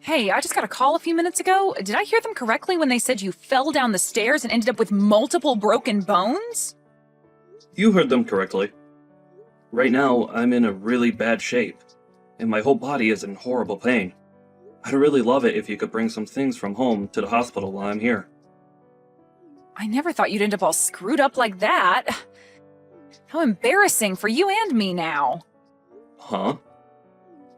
Hey, I just got a call a few minutes ago. Did I hear them correctly when they said you fell down the stairs and ended up with multiple broken bones? You heard them correctly. Right now, I'm in a really bad shape, and my whole body is in horrible pain. I'd really love it if you could bring some things from home to the hospital while I'm here. I never thought you'd end up all screwed up like that. How embarrassing for you and me now. Huh?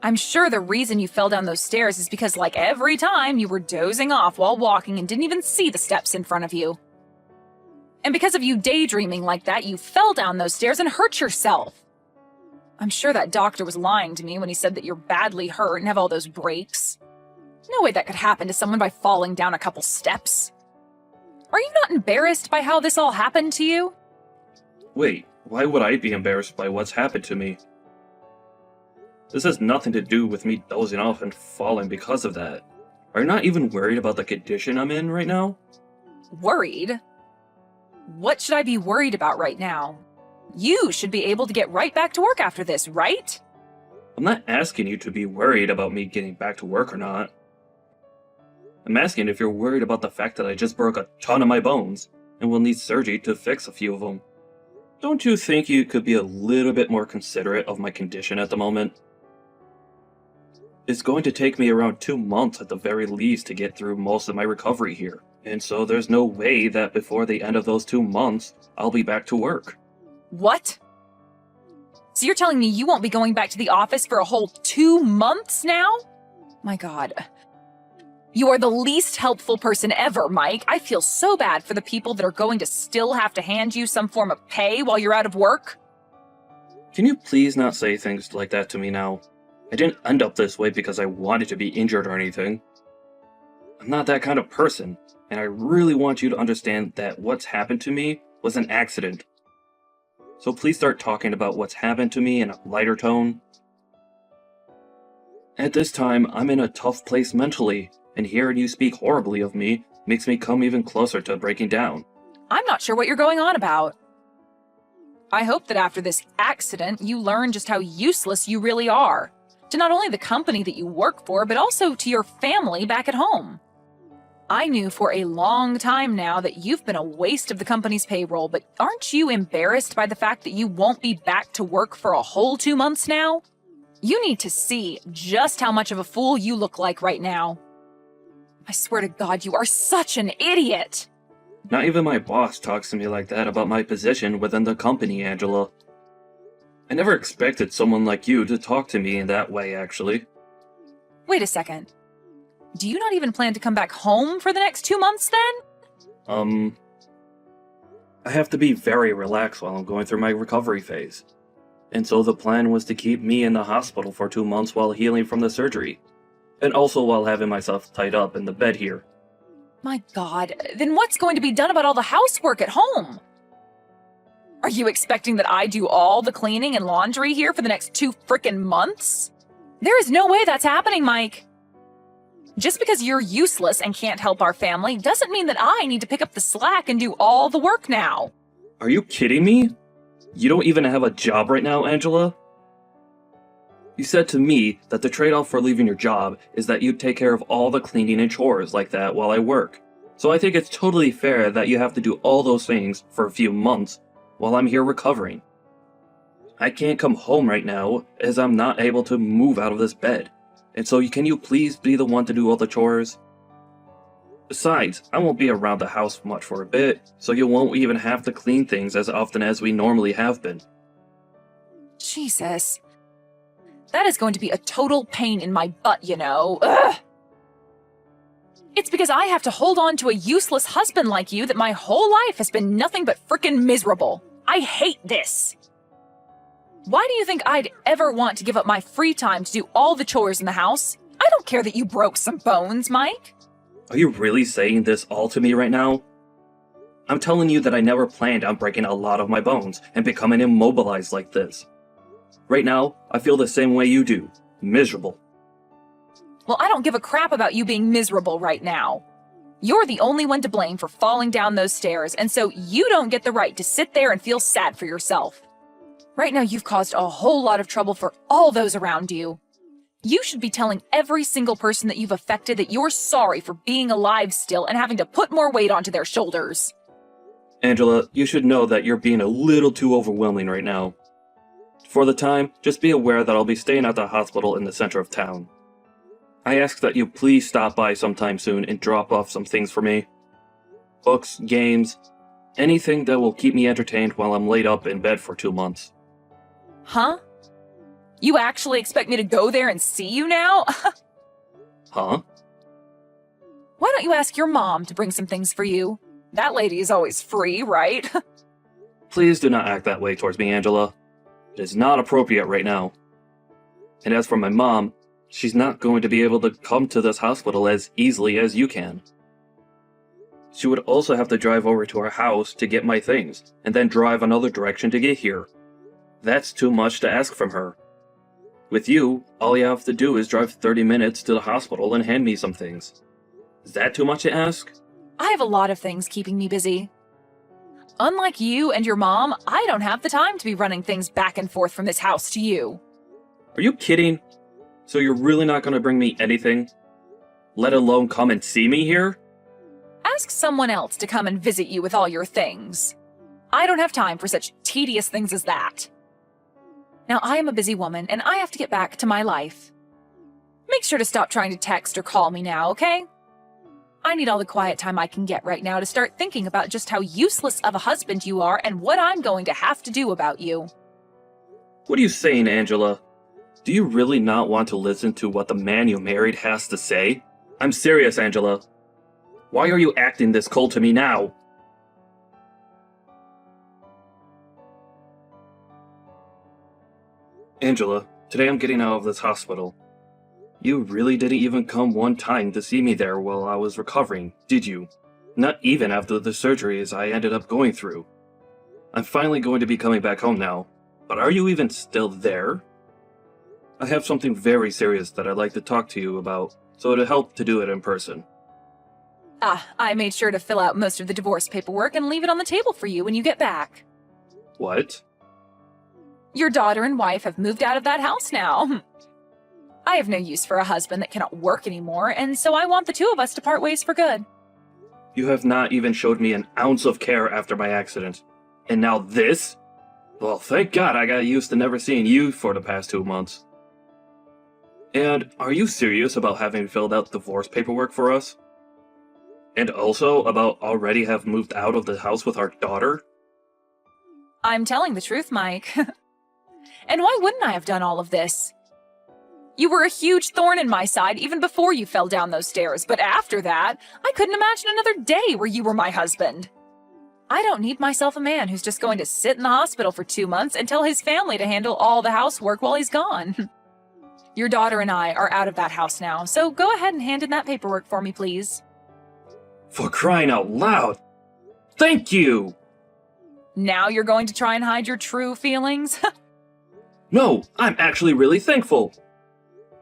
I'm sure the reason you fell down those stairs is because, like every time, you were dozing off while walking and didn't even see the steps in front of you. And because of you daydreaming like that, you fell down those stairs and hurt yourself. I'm sure that doctor was lying to me when he said that you're badly hurt and have all those breaks. No way that could happen to someone by falling down a couple steps. Are you not embarrassed by how this all happened to you? Wait, why would I be embarrassed by what's happened to me? This has nothing to do with me dozing off and falling because of that. Are you not even worried about the condition I'm in right now? Worried? What should I be worried about right now? You should be able to get right back to work after this, right? I'm not asking you to be worried about me getting back to work or not. I'm asking if you're worried about the fact that I just broke a ton of my bones and will need surgery to fix a few of them. Don't you think you could be a little bit more considerate of my condition at the moment? It's going to take me around 2 months at the very least to get through most of my recovery here, and so there's no way that before the end of those 2 months, I'll be back to work. What? So you're telling me you won't be going back to the office for a whole 2 months now? My God. You are the least helpful person ever, Mike. I feel so bad for the people that are going to still have to hand you some form of pay while you're out of work. Can you please not say things like that to me now? I didn't end up this way because I wanted to be injured or anything. I'm not that kind of person, and I really want you to understand that what's happened to me was an accident. So please start talking about what's happened to me in a lighter tone. At this time, I'm in a tough place mentally, and hearing you speak horribly of me makes me come even closer to breaking down. I'm not sure what you're going on about. I hope that after this accident, you learn just how useless you really are. To not only the company that you work for, but also to your family back at home. I knew for a long time now that you've been a waste of the company's payroll, but aren't you embarrassed by the fact that you won't be back to work for a whole 2 months now? You need to see just how much of a fool you look like right now. I swear to God, you are such an idiot! Not even my boss talks to me like that about my position within the company, Angela. I never expected someone like you to talk to me in that way, actually. Wait a second. Do you not even plan to come back home for the next 2 months then? I have to be very relaxed while I'm going through my recovery phase. And so the plan was to keep me in the hospital for 2 months while healing from the surgery. And also while having myself tied up in the bed here. My God, then what's going to be done about all the housework at home? Are you expecting that I do all the cleaning and laundry here for the next 2 frickin' months? There is no way that's happening, Mike. Just because you're useless and can't help our family doesn't mean that I need to pick up the slack and do all the work now. Are you kidding me? You don't even have a job right now, Angela? You said to me that the trade-off for leaving your job is that you take care of all the cleaning and chores like that while I work. So I think it's totally fair that you have to do all those things for a few months while I'm here recovering. I can't come home right now as I'm not able to move out of this bed. And so can you please be the one to do all the chores? Besides, I won't be around the house much for a bit, so you won't even have to clean things as often as we normally have been. Jesus. That is going to be a total pain in my butt, you know. Ugh. It's because I have to hold on to a useless husband like you that my whole life has been nothing but frickin' miserable. I hate this. Why do you think I'd ever want to give up my free time to do all the chores in the house? I don't care that you broke some bones, Mike. Are you really saying this all to me right now? I'm telling you that I never planned on breaking a lot of my bones and becoming immobilized like this. Right now, I feel the same way you do. Miserable. Well, I don't give a crap about you being miserable right now. You're the only one to blame for falling down those stairs, and so you don't get the right to sit there and feel sad for yourself. Right now, you've caused a whole lot of trouble for all those around you. You should be telling every single person that you've affected that you're sorry for being alive still and having to put more weight onto their shoulders. Angela, you should know that you're being a little too overwhelming right now. For the time, just be aware that I'll be staying at the hospital in the center of town. I ask that you please stop by sometime soon and drop off some things for me. Books, games, anything that will keep me entertained while I'm laid up in bed for 2 months. Huh? You actually expect me to go there and see you now? Huh? Why don't you ask your mom to bring some things for you? That lady is always free, right? Please do not act that way towards me, Angela. It is not appropriate right now. And as for my mom, she's not going to be able to come to this hospital as easily as you can. She would also have to drive over to our house to get my things, and then drive another direction to get here. That's too much to ask from her. With you, all you have to do is drive 30 minutes to the hospital and hand me some things. Is that too much to ask? I have a lot of things keeping me busy. Unlike you and your mom, I don't have the time to be running things back and forth from this house to you. Are you kidding? So you're really not going to bring me anything? Let alone come and see me here? Ask someone else to come and visit you with all your things. I don't have time for such tedious things as that. Now, I am a busy woman, and I have to get back to my life. Make sure to stop trying to text or call me now, okay? I need all the quiet time I can get right now to start thinking about just how useless of a husband you are and what I'm going to have to do about you. What are you saying, Angela? Do you really not want to listen to what the man you married has to say? I'm serious, Angela. Why are you acting this cold to me now? Angela, today I'm getting out of this hospital. You really didn't even come one time to see me there while I was recovering, did you? Not even after the surgeries I ended up going through. I'm finally going to be coming back home now, but are you even still there? I have something very serious that I'd like to talk to you about, so it'd help to do it in person. I made sure to fill out most of the divorce paperwork and leave it on the table for you when you get back. What? Your daughter and wife have moved out of that house now. I have no use for a husband that cannot work anymore, and so I want the two of us to part ways for good. You have not even showed me an ounce of care after my accident. And now this? Well, thank God I got used to never seeing you for the past 2 months. And are you serious about having filled out divorce paperwork for us? And also about already have moved out of the house with our daughter? I'm telling the truth, Mike. And why wouldn't I have done all of this? You were a huge thorn in my side even before you fell down those stairs, but after that, I couldn't imagine another day where you were my husband. I don't need myself a man who's just going to sit in the hospital for 2 months and tell his family to handle all the housework while he's gone. Your daughter and I are out of that house now, so go ahead and hand in that paperwork for me, please. For crying out loud! Thank you! Now you're going to try and hide your true feelings? No, I'm actually really thankful.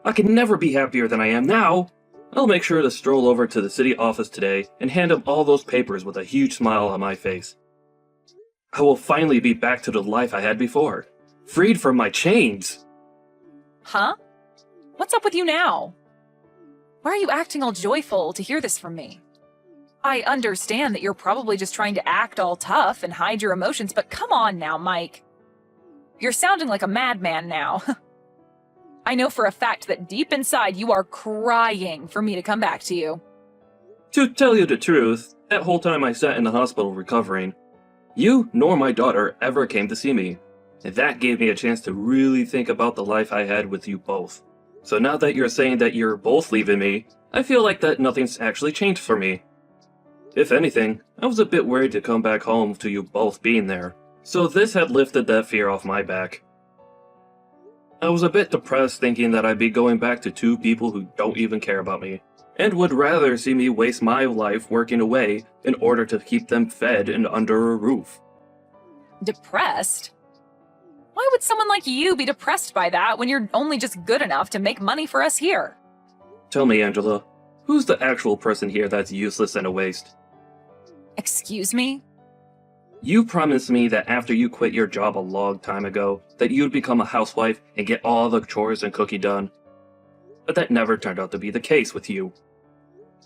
I can never be happier than I am now. I'll make sure to stroll over to the city office today and hand him all those papers with a huge smile on my face. I will finally be back to the life I had before, freed from my chains. Huh? What's up with you now? Why are you acting all joyful to hear this from me? I understand that you're probably just trying to act all tough and hide your emotions, but come on now, Mike. You're sounding like a madman now. I know for a fact that deep inside you are crying for me to come back to you. To tell you the truth, that whole time I sat in the hospital recovering, you nor my daughter ever came to see me, and that gave me a chance to really think about the life I had with you both. So now that you're saying that you're both leaving me, I feel like that nothing's actually changed for me. If anything, I was a bit worried to come back home to you both being there, so this had lifted that fear off my back. I was a bit depressed thinking that I'd be going back to 2 people who don't even care about me, and would rather see me waste my life working away in order to keep them fed and under a roof. Depressed? Why would someone like you be depressed by that when you're only just good enough to make money for us here? Tell me, Angela, who's the actual person here that's useless and a waste? Excuse me? You promised me that after you quit your job a long time ago, that you'd become a housewife and get all the chores and cooking done. But that never turned out to be the case with you.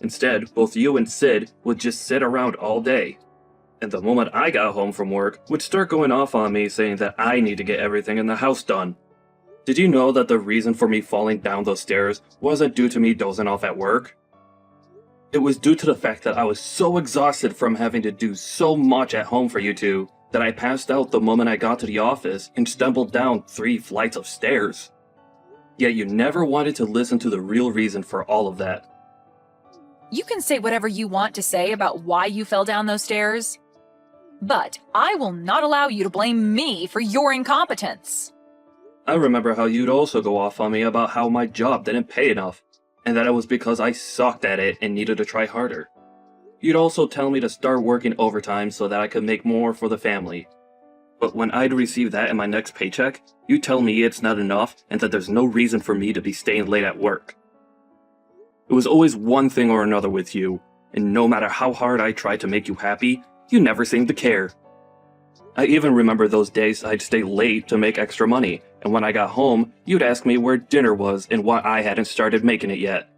Instead, both you and Sid would just sit around all day. And the moment I got home from work, would start going off on me saying that I need to get everything in the house done. Did you know that the reason for me falling down those stairs wasn't due to me dozing off at work? It was due to the fact that I was so exhausted from having to do so much at home for you two that I passed out the moment I got to the office and stumbled down 3 flights of stairs. Yet you never wanted to listen to the real reason for all of that. You can say whatever you want to say about why you fell down those stairs, but I will not allow you to blame me for your incompetence. I remember how you'd also go off on me about how my job didn't pay enough, and that it was because I sucked at it and needed to try harder. You'd also tell me to start working overtime so that I could make more for the family. But when I'd receive that in my next paycheck, you'd tell me it's not enough and that there's no reason for me to be staying late at work. It was always one thing or another with you, and no matter how hard I tried to make you happy, you never seemed to care. I even remember those days I'd stay late to make extra money, and when I got home, you'd ask me where dinner was and why I hadn't started making it yet.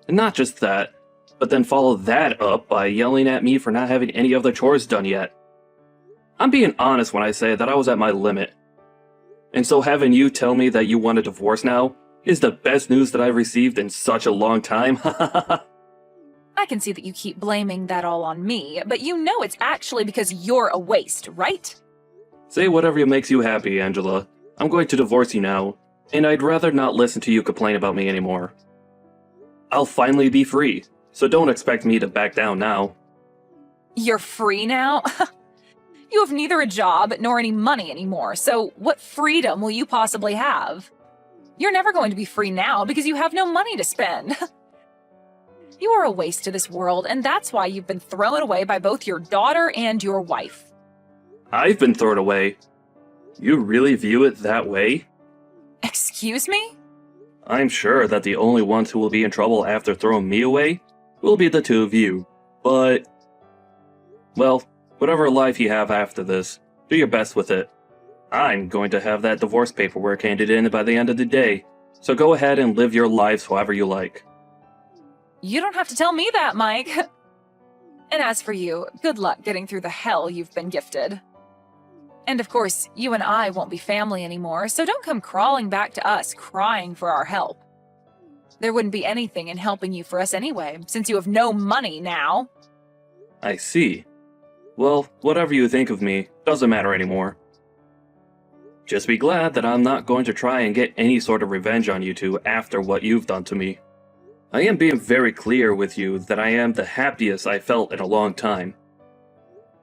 And not just that, but then follow that up by yelling at me for not having any of the chores done yet. I'm being honest when I say that I was at my limit. And so having you tell me that you want a divorce now is the best news that I've received in such a long time. I can see that you keep blaming that all on me, but you know it's actually because you're a waste, right? Say whatever makes you happy, Angela. I'm going to divorce you now, and I'd rather not listen to you complain about me anymore. I'll finally be free, so don't expect me to back down now. You're free now? You have neither a job nor any money anymore, so what freedom will you possibly have? You're never going to be free now because you have no money to spend. You are a waste to this world, and that's why you've been thrown away by both your daughter and your wife. I've been thrown away. You really view it that way? Excuse me? I'm sure that the only ones who will be in trouble after throwing me away will be the two of you, but... well, whatever life you have after this, do your best with it. I'm going to have that divorce paperwork handed in by the end of the day, so go ahead and live your lives however you like. You don't have to tell me that, Mike. And as for you, good luck getting through the hell you've been gifted. And of course, you and I won't be family anymore, so don't come crawling back to us crying for our help. There wouldn't be anything in helping you for us anyway, since you have no money now. I see. Well, whatever you think of me doesn't matter anymore. Just be glad that I'm not going to try and get any sort of revenge on you two after what you've done to me. I am being very clear with you that I am the happiest I felt in a long time.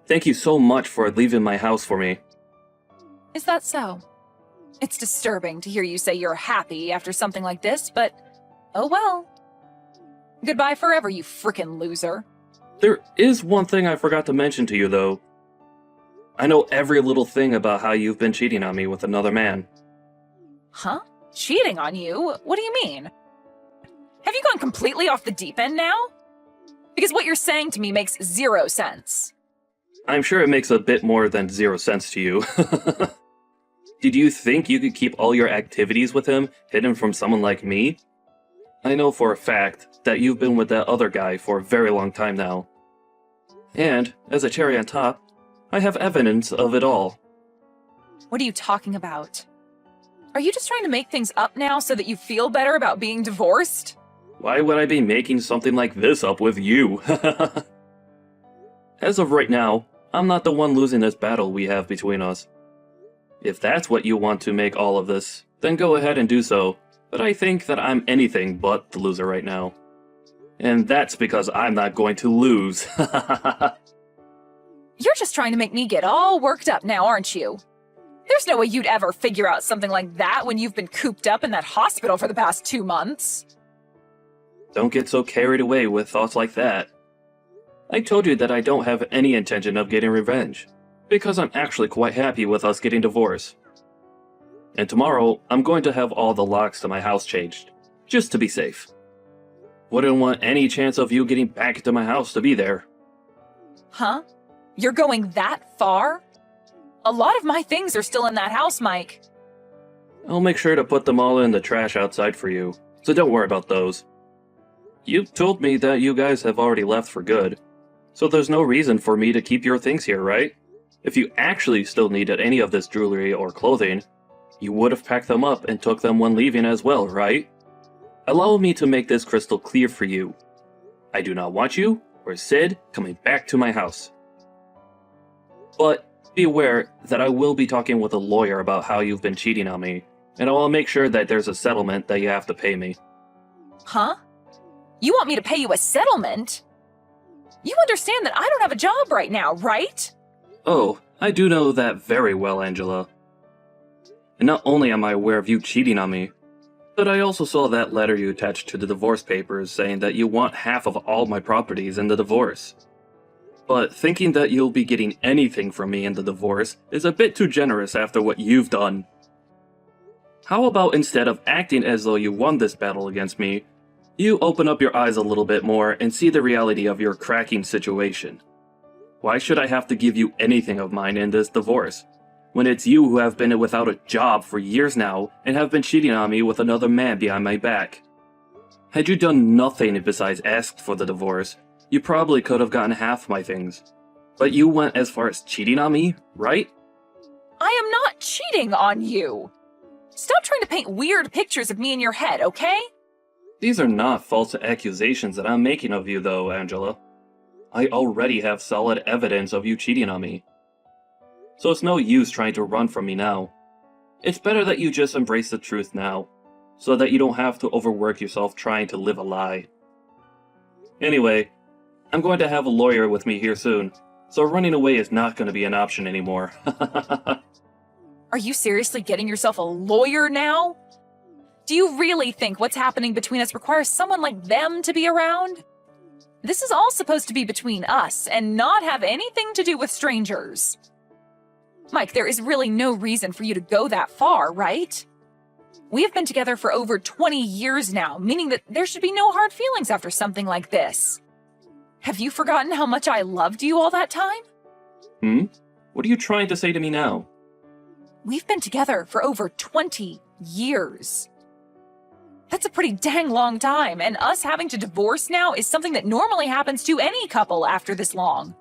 Thank you so much for leaving my house for me. Is that so? It's disturbing to hear you say you're happy after something like this, but oh well. Goodbye forever, you frickin' loser. There is one thing I forgot to mention to you, though. I know every little thing about how you've been cheating on me with another man. Huh? Cheating on you? What do you mean? Have you gone completely off the deep end now? Because what you're saying to me makes 0 sense. I'm sure it makes a bit more than 0 sense to you. Did you think you could keep all your activities with him hidden from someone like me? I know for a fact that you've been with that other guy for a very long time now. And, as a cherry on top, I have evidence of it all. What are you talking about? Are you just trying to make things up now so that you feel better about being divorced? Why would I be making something like this up with you? As of right now, I'm not the one losing this battle we have between us. If that's what you want to make all of this, then go ahead and do so, but I think that I'm anything but the loser right now. And that's because I'm not going to lose. You're just trying to make me get all worked up now, aren't you? There's no way you'd ever figure out something like that when you've been cooped up in that hospital for the past 2 months. Don't get so carried away with thoughts like that. I told you that I don't have any intention of getting revenge, because I'm actually quite happy with us getting divorced. And tomorrow, I'm going to have all the locks to my house changed, just to be safe. Wouldn't want any chance of you getting back into my house to be there. Huh? You're going that far? A lot of my things are still in that house, Mike. I'll make sure to put them all in the trash outside for you, so don't worry about those. You told me that you guys have already left for good, so there's no reason for me to keep your things here, right? If you actually still needed any of this jewelry or clothing, you would have packed them up and took them when leaving as well, right? Allow me to make this crystal clear for you. I do not want you, or Sid, coming back to my house. But be aware that I will be talking with a lawyer about how you've been cheating on me, and I will make sure that there's a settlement that you have to pay me. Huh? You want me to pay you a settlement? You understand that I don't have a job right now, right? Oh, I do know that very well, Angela. And not only am I aware of you cheating on me, but I also saw that letter you attached to the divorce papers saying that you want half of all my properties in the divorce. But thinking that you'll be getting anything from me in the divorce is a bit too generous after what you've done. How about instead of acting as though you won this battle against me, you open up your eyes a little bit more and see the reality of your cracking situation? Why should I have to give you anything of mine in this divorce, when it's you who have been without a job for years now and have been cheating on me with another man behind my back? Had you done nothing besides ask for the divorce, you probably could have gotten half my things. But you went as far as cheating on me, right? I am not cheating on you. Stop trying to paint weird pictures of me in your head, okay? These are not false accusations that I'm making of you, though, Angela. I already have solid evidence of you cheating on me. So it's no use trying to run from me now. It's better that you just embrace the truth now, so that you don't have to overwork yourself trying to live a lie. Anyway, I'm going to have a lawyer with me here soon, so running away is not going to be an option anymore. Are you seriously getting yourself a lawyer now? Do you really think what's happening between us requires someone like them to be around? This is all supposed to be between us and not have anything to do with strangers. Mike, there is really no reason for you to go that far, right? We have been together for over 20 years now, meaning that there should be no hard feelings after something like this. Have you forgotten how much I loved you all that time? What are you trying to say to me now? We've been together for over 20 years. That's a pretty dang long time, and us having to divorce now is something that normally happens to any couple after this long.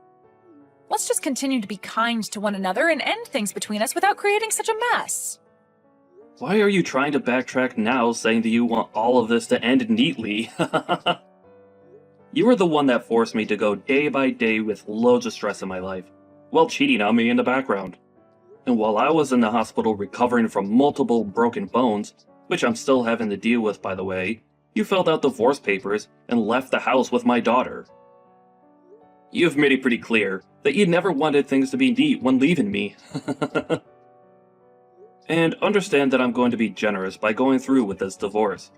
Let's just continue to be kind to one another and end things between us without creating such a mess. Why are you trying to backtrack now, saying that you want all of this to end neatly? You were the one that forced me to go day by day with loads of stress in my life, while cheating on me in the background. And while I was in the hospital recovering from multiple broken bones, which I'm still having to deal with by the way, you filled out divorce papers and left the house with my daughter. You've made it pretty clear that you never wanted things to be neat when leaving me. And understand that I'm going to be generous by going through with this divorce,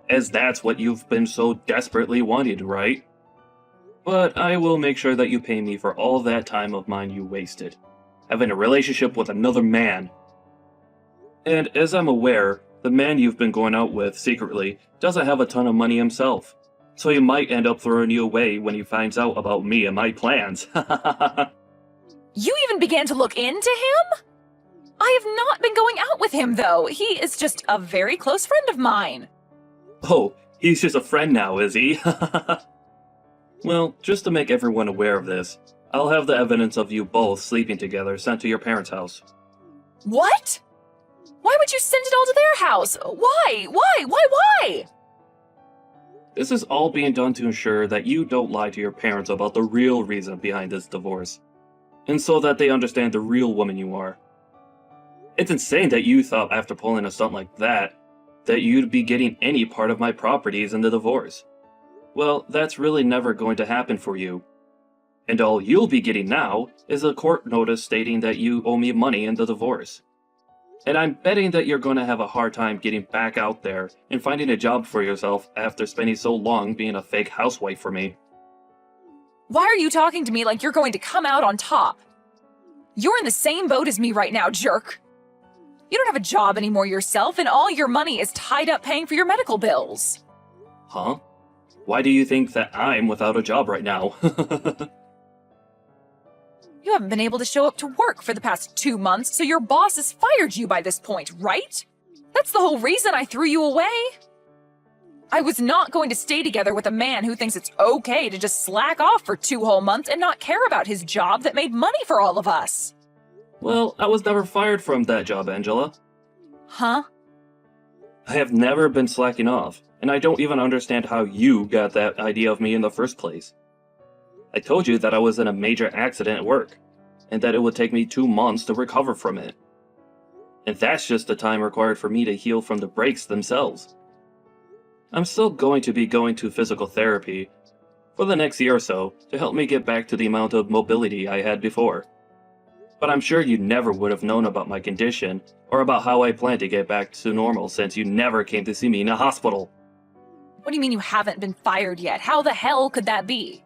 as that's what you've been so desperately wanting, right? But I will make sure that you pay me for all that time of mine you wasted, having a relationship with another man. And as I'm aware, the man you've been going out with secretly doesn't have a ton of money himself, so he might end up throwing you away when he finds out about me and my plans. You even began to look into him? I have not been going out with him, though. He is just a very close friend of mine. Oh, he's just a friend now, is he? Well, just to make everyone aware of this, I'll have the evidence of you both sleeping together sent to your parents' house. What? Why would you send it all to their house? Why? This is all being done to ensure that you don't lie to your parents about the real reason behind this divorce, and so that they understand the real woman you are. It's insane that you thought after pulling a stunt like that you'd be getting any part of my properties in the divorce. Well, that's really never going to happen for you. And all you'll be getting now is a court notice stating that you owe me money in the divorce. And I'm betting that you're going to have a hard time getting back out there and finding a job for yourself after spending so long being a fake housewife for me. Why are you talking to me like you're going to come out on top? You're in the same boat as me right now, jerk. You don't have a job anymore yourself, and all your money is tied up paying for your medical bills. Huh? Why do you think that I'm without a job right now? You haven't been able to show up to work for the past 2 months, so your boss has fired you by this point, right? That's the whole reason I threw you away. I was not going to stay together with a man who thinks it's okay to just slack off for 2 whole months and not care about his job that made money for all of us. Well, I was never fired from that job, Angela. Huh? I have never been slacking off, and I don't even understand how you got that idea of me in the first place. I told you that I was in a major accident at work, and that it would take me 2 months to recover from it. And that's just the time required for me to heal from the breaks themselves. I'm still going to be going to physical therapy for the next year or so to help me get back to the amount of mobility I had before. But I'm sure you never would have known about my condition or about how I plan to get back to normal since you never came to see me in a hospital. What do you mean you haven't been fired yet? How the hell could that be?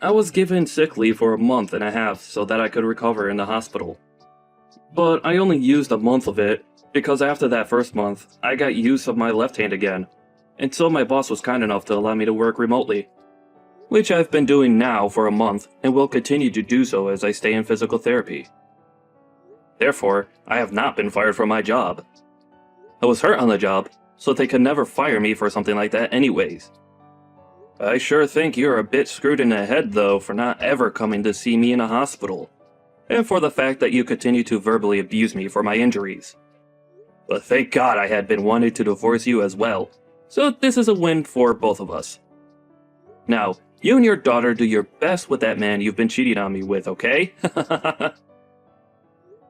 I was given sick leave for a month and a half so that I could recover in the hospital. But I only used a month of it because after that first month, I got use of my left hand again, and so my boss was kind enough to allow me to work remotely. Which I've been doing now for a month and will continue to do so as I stay in physical therapy. Therefore, I have not been fired from my job. I was hurt on the job, so they could never fire me for something like that anyways. I sure think you're a bit screwed in the head though for not ever coming to see me in a hospital, and for the fact that you continue to verbally abuse me for my injuries. But thank God I had been wanting to divorce you as well, so this is a win for both of us. Now, you and your daughter do your best with that man you've been cheating on me with, okay?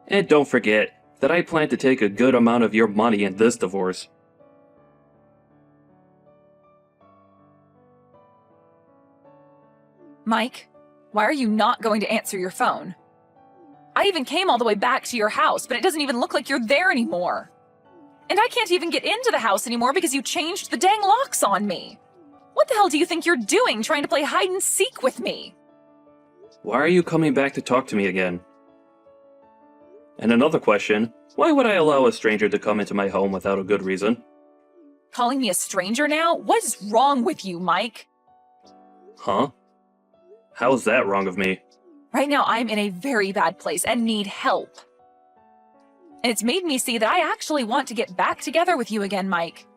And don't forget that I plan to take a good amount of your money in this divorce. Mike, why are you not going to answer your phone? I even came all the way back to your house, but it doesn't even look like you're there anymore. And I can't even get into the house anymore because you changed the dang locks on me. What the hell do you think you're doing trying to play hide and seek with me? Why are you coming back to talk to me again? And another question, why would I allow a stranger to come into my home without a good reason? Calling me a stranger now? What is wrong with you, Mike? Huh? How's that wrong of me? Right now, I'm in a very bad place and need help. And it's made me see that I actually want to get back together with you again, Mike.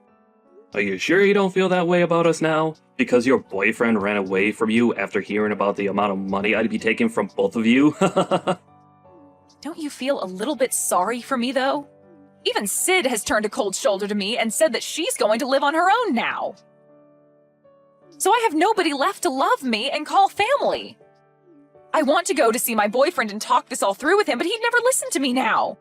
Are you sure you don't feel that way about us now? Because your boyfriend ran away from you after hearing about the amount of money I'd be taking from both of you? Don't you feel a little bit sorry for me, though? Even Sid has turned a cold shoulder to me and said that she's going to live on her own now. So I have nobody left to love me and call family. I want to go to see my boyfriend and talk this all through with him, but he'd never listen to me now.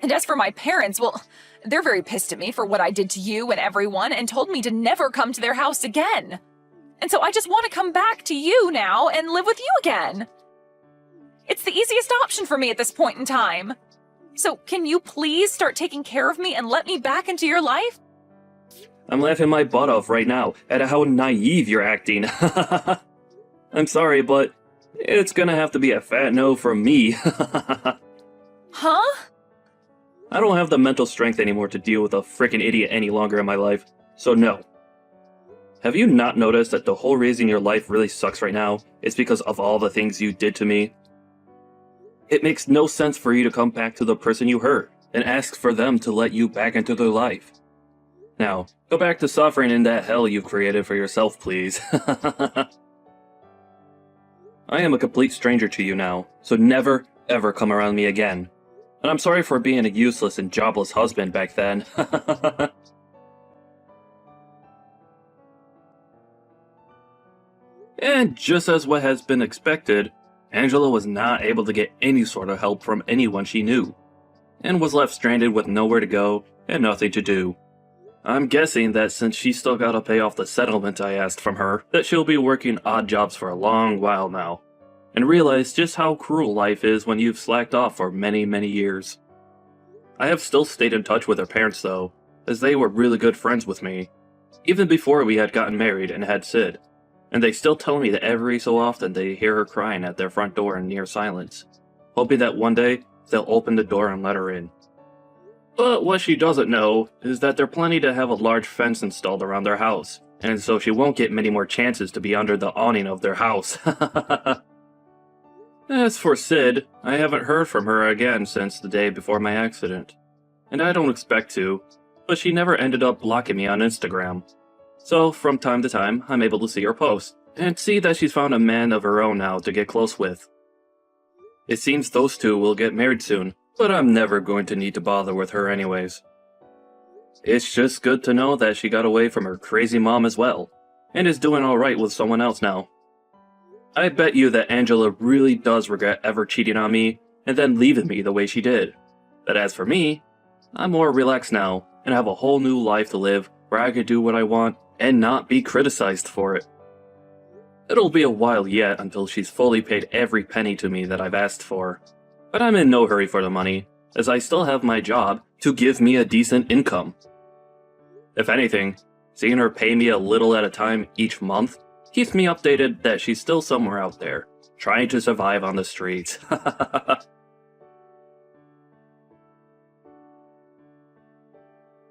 And as for my parents, well, they're very pissed at me for what I did to you and everyone and told me to never come to their house again. And so I just want to come back to you now and live with you again. It's the easiest option for me at this point in time. So can you please start taking care of me and let me back into your life? I'm laughing my butt off right now at how naive you're acting. I'm sorry, but it's gonna have to be a fat no from me. Huh? I don't have the mental strength anymore to deal with a frickin' idiot any longer in my life, so no. Have you not noticed that the whole reason your life really sucks right now is because of all the things you did to me? It makes no sense for you to come back to the person you hurt and ask for them to let you back into their life. Now, go back to suffering in that hell you've created for yourself, please. I am a complete stranger to you now, so never, ever come around me again. And I'm sorry for being a useless and jobless husband back then. And just as what has been expected, Angela was not able to get any sort of help from anyone she knew, and was left stranded with nowhere to go and nothing to do. I'm guessing that since she still gotta pay off the settlement I asked from her, that she'll be working odd jobs for a long while now, and realize just how cruel life is when you've slacked off for many, many years. I have still stayed in touch with her parents though, as they were really good friends with me, even before we had gotten married and had Sid, and they still tell me that every so often they hear her crying at their front door in near silence, hoping that one day they'll open the door and let her in. But what she doesn't know is that they're planning to have a large fence installed around their house, and so she won't get many more chances to be under the awning of their house. As for Sid, I haven't heard from her again since the day before my accident, and I don't expect to, but she never ended up blocking me on Instagram. So, from time to time, I'm able to see her post, and see that she's found a man of her own now to get close with. It seems those two will get married soon, but I'm never going to need to bother with her anyways. It's just good to know that she got away from her crazy mom as well, and is doing alright with someone else now. I bet you that Angela really does regret ever cheating on me, and then leaving me the way she did. But as for me, I'm more relaxed now, and have a whole new life to live where I can do what I want and not be criticized for it. It'll be a while yet until she's fully paid every penny to me that I've asked for. But I'm in no hurry for the money, as I still have my job to give me a decent income. If anything, seeing her pay me a little at a time each month keeps me updated that she's still somewhere out there, trying to survive on the streets.